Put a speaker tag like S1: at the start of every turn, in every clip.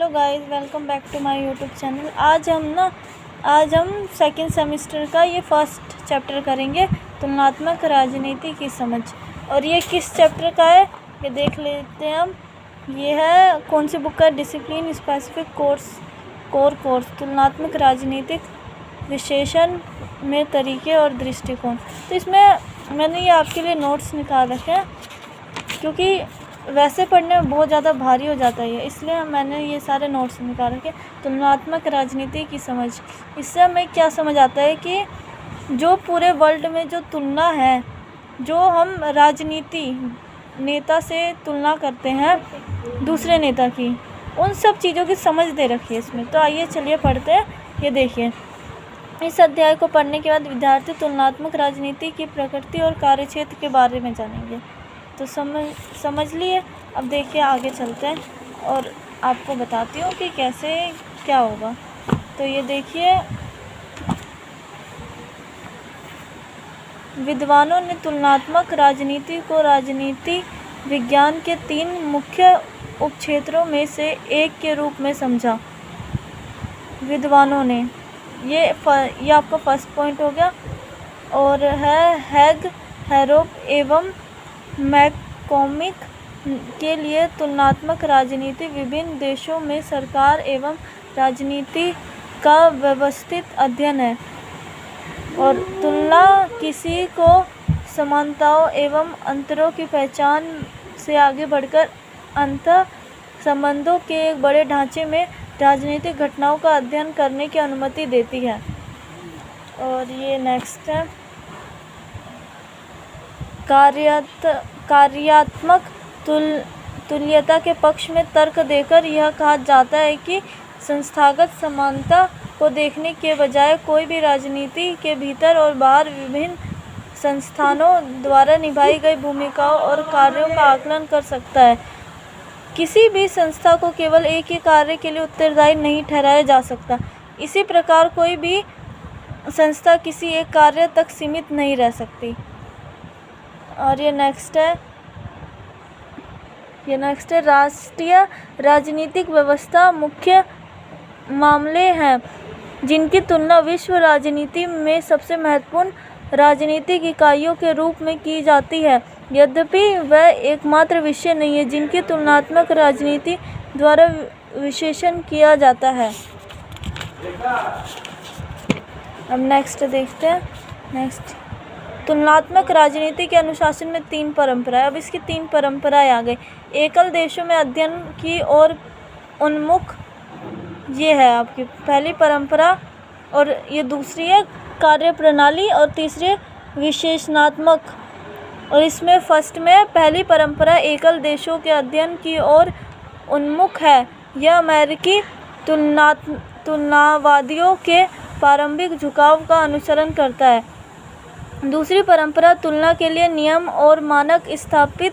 S1: Hello guys, welcome back to my YouTube channel. आज हम second semester का ये फर्स्ट चैप्टर करेंगे, तुलनात्मक राजनीति की समझ। और ये किस चैप्टर का है ये देख लेते हैं हम। ये है कौन सी बुक का, डिसिप्लिन स्पेसिफिक कोर्स तुलनात्मक राजनीतिक विश्लेषण में तरीके और दृष्टिकोण। तो इसमें मैंने ये आपके लिए नोट्स निकाल रखे हैं, क्योंकि वैसे पढ़ने में बहुत ज़्यादा भारी हो जाता है, इसलिए मैंने ये सारे नोट्स निकाल रखे। तुलनात्मक राजनीति की समझ, इससे हमें क्या समझ आता है कि जो पूरे वर्ल्ड में जो तुलना है, जो हम राजनीति नेता से तुलना करते हैं दूसरे नेता की, उन सब चीज़ों की समझ दे रखी है इसमें। तो आइए चलिए पढ़ते हैं। ये देखिए, इस अध्याय को पढ़ने के बाद विद्यार्थी तुलनात्मक राजनीति की प्रकृति और कार्यक्षेत्र के बारे में जानेंगे। तो समझ लिए। अब देखिए आगे चलते हैं और आपको बताती हूँ कि कैसे क्या होगा। तो ये देखिए, विद्वानों ने तुलनात्मक राजनीति को राजनीति विज्ञान के 3 मुख्य उपक्षेत्रों में से एक के रूप में समझा। विद्वानों ने, ये आपका फर्स्ट पॉइंट हो गया। और है हैरोप एवं मैककॉमिक के लिए तुलनात्मक राजनीति विभिन्न देशों में सरकार एवं राजनीति का व्यवस्थित अध्ययन है। और तुलना किसी को समानताओं एवं अंतरों की पहचान से आगे बढ़कर अंतः संबंधों के एक बड़े ढांचे में राजनीतिक घटनाओं का अध्ययन करने की अनुमति देती है। और ये नेक्स्ट है, कार्यात्मक तुल्यता के पक्ष में तर्क देकर यह कहा जाता है कि संस्थागत समानता को देखने के बजाय कोई भी राजनीति के भीतर और बाहर विभिन्न संस्थानों द्वारा निभाई गई भूमिकाओं और कार्यों का आकलन कर सकता है। किसी भी संस्था को केवल एक ही कार्य के लिए उत्तरदायी नहीं ठहराया जा सकता। इसी प्रकार कोई भी संस्था किसी एक कार्य तक सीमित नहीं रह सकती। और ये नेक्स्ट है, राष्ट्रीय राजनीतिक व्यवस्था मुख्य मामले हैं जिनकी तुलना विश्व राजनीति में सबसे महत्वपूर्ण राजनीतिक इकाइयों के रूप में की जाती है। यद्यपि वह एकमात्र विषय नहीं है जिनकी तुलनात्मक राजनीति द्वारा विश्लेषण किया जाता है। अब नेक्स्ट देखते हैं। नेक्स्ट, तुलनात्मक राजनीति के अनुशासन में 3 परंपराएं। अब इसकी 3 परंपराएं आ गई। एकल देशों में अध्ययन की ओर उन्मुख, ये है आपकी पहली परंपरा। और ये दूसरी है कार्य प्रणाली, और तीसरी विश्लेषणात्मक। और इसमें फर्स्ट में पहली परंपरा एकल देशों के अध्ययन की ओर उन्मुख है। यह अमेरिकी तुलनावादियों के प्रारंभिक झुकाव का अनुसरण करता है। दूसरी परंपरा तुलना के लिए नियम और मानक स्थापित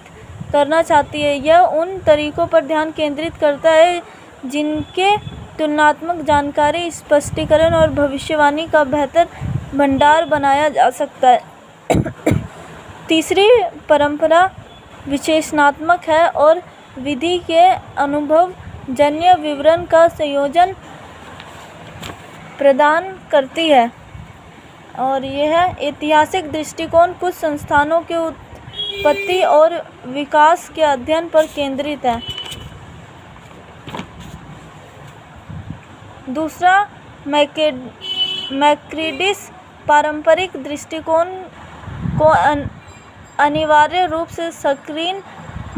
S1: करना चाहती है। यह उन तरीकों पर ध्यान केंद्रित करता है जिनके तुलनात्मक जानकारी, स्पष्टीकरण और भविष्यवाणी का बेहतर भंडार बनाया जा सकता है। तीसरी परंपरा विश्लेषणात्मक है और विधि के अनुभवजन्य विवरण का संयोजन प्रदान करती है। और यह है ऐतिहासिक दृष्टिकोण, कुछ संस्थानों के उत्पत्ति और विकास के अध्ययन पर केंद्रित है। दूसरा मैक्रिडिस पारंपरिक दृष्टिकोण को अनिवार्य रूप से संकीर्ण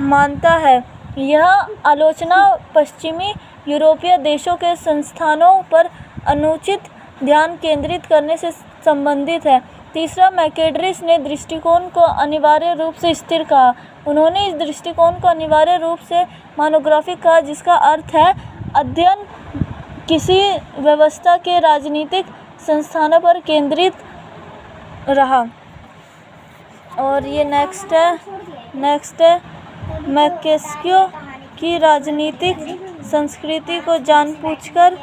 S1: मानता है। यह आलोचना पश्चिमी यूरोपीय देशों के संस्थानों पर अनुचित ध्यान केंद्रित करने से संबंधित है। तीसरा, मैक्रिडिस ने दृष्टिकोण को अनिवार्य रूप से स्थिर कहा। उन्होंने इस दृष्टिकोण को अनिवार्य रूप से मोनोग्राफिक कहा, जिसका अर्थ है अध्ययन किसी व्यवस्था के राजनीतिक संस्थानों पर केंद्रित रहा। और ये नेक्स्ट है मैक्केस्क्यू की राजनीतिक संस्कृति को जानबूझकर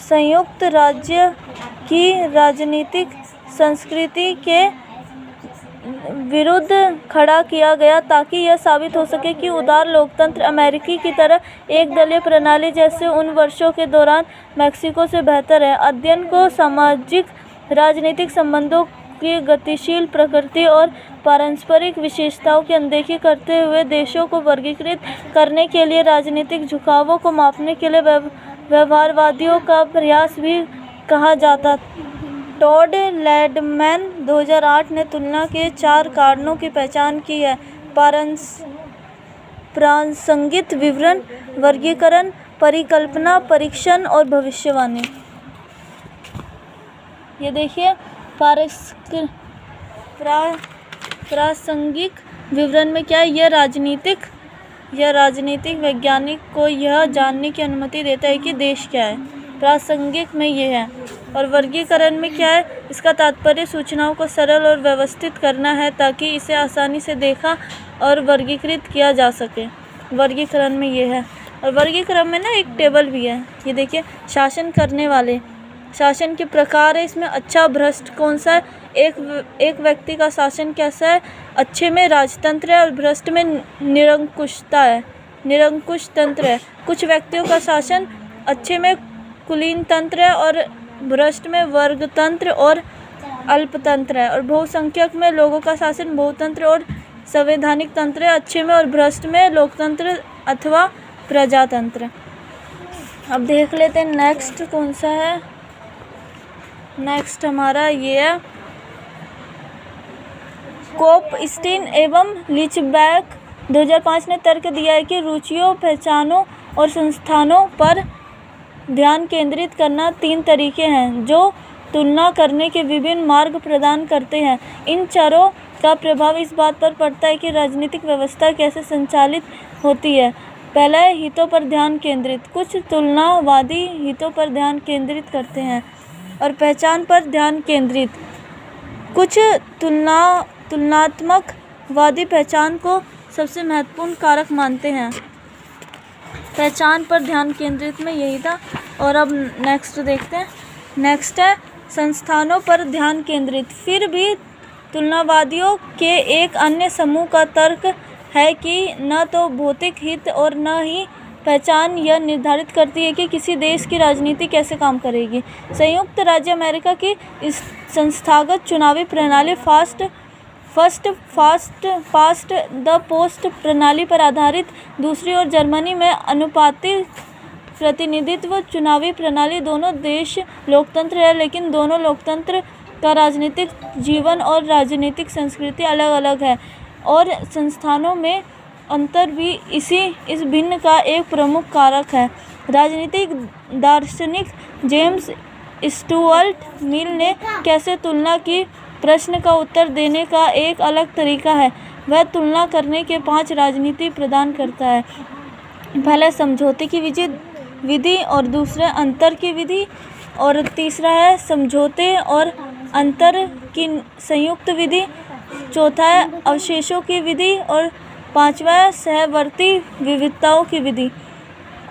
S1: संयुक्त राज्य की राजनीतिक संस्कृति के विरुद्ध खड़ा किया गया ताकि यह साबित हो सके कि उदार लोकतंत्र अमेरिकी की तरह एक दलीय प्रणाली जैसे उन वर्षों के दौरान मैक्सिको से बेहतर है। अध्ययन को सामाजिक राजनीतिक संबंधों की गतिशील प्रकृति और पारस्परिक विशेषताओं की अनदेखी करते हुए देशों को वर्गीकृत करने के लिए राजनीतिक झुकावों को मापने के लिए व्यवहारवादियों का प्रयास भी कहा जाता। टॉड लैंडमैन 2008 ने तुलना के 4 कारणों की पहचान की है: प्रासंगिक विवरण, वर्गीकरण, परिकल्पना, परीक्षण और भविष्यवाणी। ये देखिए, प्रासंगिक विवरण में क्या है, यह राजनीतिक वैज्ञानिक को यह जानने की अनुमति देता है कि देश क्या है। प्रासंगिक में ये है। और वर्गीकरण में क्या है, इसका तात्पर्य सूचनाओं को सरल और व्यवस्थित करना है ताकि इसे आसानी से देखा और वर्गीकृत किया जा सके। वर्गीकरण में ये है। और वर्गीकरण में ना एक टेबल भी है, ये देखिए, शासन करने वाले, शासन के प्रकार है इसमें। अच्छा, भ्रष्ट कौन सा है, एक व्यक्ति का शासन कैसा है, अच्छे में राजतंत्र है और भ्रष्ट में निरंकुशता है, निरंकुश तंत्र है। कुछ व्यक्तियों का शासन अच्छे में कुलीन तंत्र है और भ्रष्ट में वर्गतंत्र और अल्पतंत्र है। और बहुसंख्यक में लोगों का शासन बहुतंत्र और संवैधानिक तंत्र है, अच्छे में, और भ्रष्ट में लोकतंत्र अथवा प्रजातंत्र। अब देख लेते हैं नेक्स्ट कौन सा है। नेक्स्ट हमारा ये है कोपस्टीन एवं लिचबैक 2005 ने तर्क दिया है कि रुचियों, पहचानों और संस्थानों पर ध्यान केंद्रित करना 3 तरीके हैं जो तुलना करने के विभिन्न मार्ग प्रदान करते हैं। इन चरों का प्रभाव इस बात पर पड़ता है कि राजनीतिक व्यवस्था कैसे संचालित होती है। पहला है हितों पर ध्यान केंद्रित। कुछ तुलनावादी हितों पर ध्यान केंद्रित करते हैं और पहचान पर ध्यान केंद्रित। कुछ तुलनात्मक वादी पहचान को सबसे महत्वपूर्ण कारक मानते हैं। पहचान पर ध्यान केंद्रित में यही था। और अब नेक्स्ट देखते हैं। नेक्स्ट है संस्थानों पर ध्यान केंद्रित। फिर भी तुलनावादियों के एक अन्य समूह का तर्क है कि न तो भौतिक हित और न ही पहचान यह निर्धारित करती है कि किसी देश की राजनीति कैसे काम करेगी। संयुक्त राज्य अमेरिका की इस संस्थागत चुनावी प्रणाली फर्स्ट पास्ट द पोस्ट प्रणाली पर आधारित, दूसरी ओर जर्मनी में अनुपातिक प्रतिनिधित्व चुनावी प्रणाली। दोनों देश लोकतंत्र है, लेकिन दोनों लोकतंत्र का राजनीतिक जीवन और राजनीतिक संस्कृति अलग अलग है और संस्थानों में अंतर भी इस भिन्न का एक प्रमुख कारक है। राजनीतिक दार्शनिक जेम्स स्टुअर्ट मिल ने कैसे तुलना की प्रश्न का उत्तर देने का एक अलग तरीका है। वह तुलना करने के 5 राजनीति प्रदान करता है। पहला समझौते की विधि और दूसरा अंतर की विधि और तीसरा है समझौते और अंतर की संयुक्त विधि, चौथा है अवशेषों की विधि और पांचवा है सहवर्ती विविधताओं की विधि।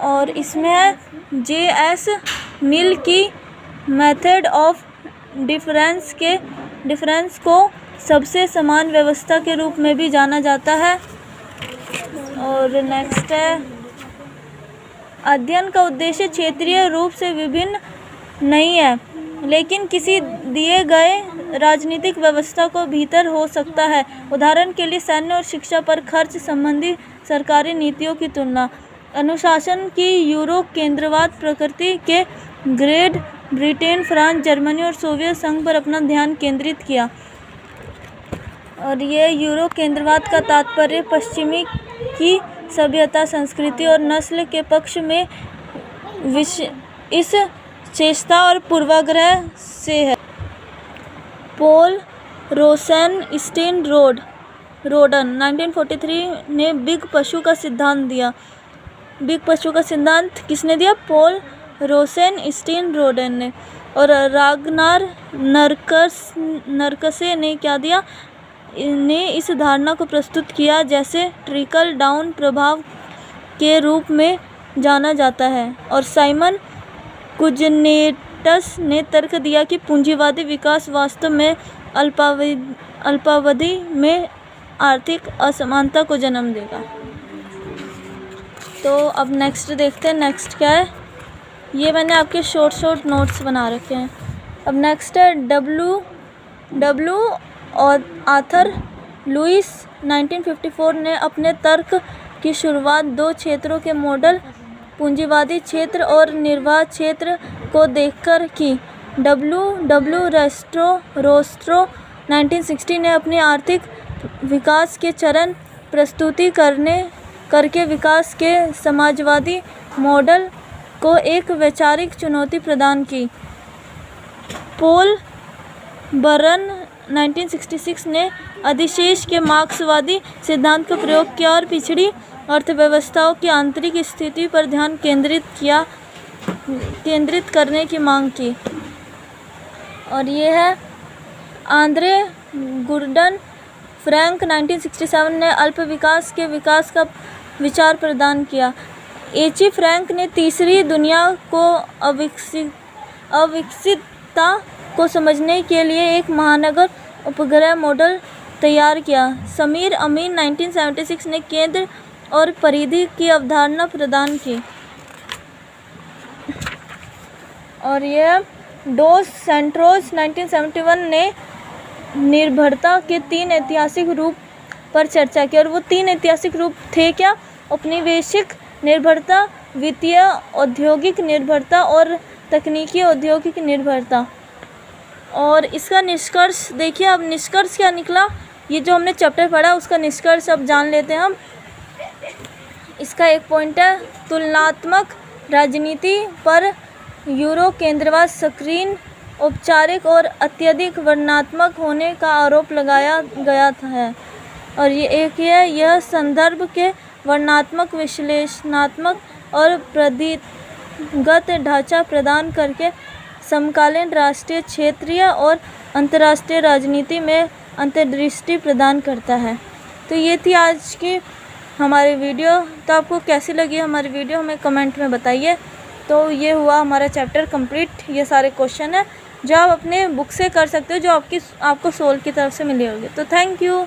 S1: और इसमें है जे.एस. मिल की मेथड ऑफ डिफरेंस को सबसे समान व्यवस्था के रूप में भी जाना जाता है। और नेक्स्ट है अध्ययन का उद्देश्य क्षेत्रीय रूप से विभिन्न नहीं है, लेकिन किसी दिए गए राजनीतिक व्यवस्था को भीतर हो सकता है। उदाहरण के लिए सैन्य और शिक्षा पर खर्च संबंधी सरकारी नीतियों की तुलना। अनुशासन की यूरो केंद्रवाद प्रकृति के ग्रेट ब्रिटेन, फ्रांस, जर्मनी और सोवियत संघ पर अपना ध्यान केंद्रित किया। और ये यूरो केंद्रवाद का तात्पर्य पश्चिमी की सभ्यता, संस्कृति और नस्ल के पक्ष में इस चेष्टा और पूर्वाग्रह से है। पॉल रोसेनस्टीन रोडन 1943 ने बिग पशु का सिद्धांत दिया। बिग पशु का सिद्धांत किसने दिया? पॉल रोसेनस्टीन रोडन ने। और रागनार नरकसे ने क्या दिया? ने इस धारणा को प्रस्तुत किया जैसे ट्रिकल डाउन प्रभाव के रूप में जाना जाता है। और साइमन कुजनेटस ने तर्क दिया कि पूंजीवादी विकास वास्तव में अल्पावधि में आर्थिक असमानता को जन्म देगा। तो अब नेक्स्ट देखते हैं, नेक्स्ट क्या है। ये मैंने आपके शॉर्ट नोट्स बना रखे हैं। अब नेक्स्ट है डब्ल्यू और आर्थर लुईस 1954 ने अपने तर्क की शुरुआत दो क्षेत्रों के मॉडल, पूंजीवादी क्षेत्र और निर्वाह क्षेत्र को देखकर की। डब्ल्यू रोस्ट्रो 1960 ने अपनी आर्थिक विकास के चरण प्रस्तुति करके विकास के समाजवादी मॉडल को एक वैचारिक चुनौती प्रदान की। पॉल बर्न 1966 ने अधिशेष के मार्क्सवादी सिद्धांत का प्रयोग किया और पिछड़ी अर्थव्यवस्थाओं की आंतरिक स्थिति पर ध्यान केंद्रित करने की मांग की। और ये है आंद्रे गुर्डन फ्रैंक 1967 ने अल्प विकास के विकास का विचार प्रदान किया। एची फ्रैंक ने तीसरी दुनिया को अविकसितता को समझने के लिए एक महानगर उपग्रह मॉडल तैयार किया। समीर अमीन 1976 ने केंद्र और परिधि की अवधारणा प्रदान की। और यह डोस सेंट्रोस 1971 ने निर्भरता के 3 ऐतिहासिक रूप पर चर्चा की। और वो 3 ऐतिहासिक रूप थे क्या? औपनिवेशिक निर्भरता, वित्तीय औद्योगिक निर्भरता और तकनीकी औद्योगिक निर्भरता। और इसका निष्कर्ष देखिए। अब निष्कर्ष क्या निकला, ये जो हमने चैप्टर पढ़ा उसका निष्कर्ष अब जान लेते हैं हम। इसका एक पॉइंट है, तुलनात्मक राजनीति पर यूरो केंद्रवाद सक्रिय, औपचारिक और अत्यधिक वर्णनात्मक होने का आरोप लगाया गया है। और ये एक है, यह संदर्भ के वर्णनात्मक, विश्लेषणात्मक और प्रतीकगत ढांचा प्रदान करके समकालीन राष्ट्रीय, क्षेत्रीय और अंतर्राष्ट्रीय राजनीति में अंतर्दृष्टि प्रदान करता है। तो ये थी आज की हमारी वीडियो। तो आपको कैसी लगी हमारी वीडियो हमें कमेंट में बताइए। तो ये हुआ हमारा चैप्टर कंप्लीट। ये सारे क्वेश्चन हैं जो आप अपने बुक से कर सकते हो, जो आपको सोल की तरफ से मिले होंगे। तो थैंक यू।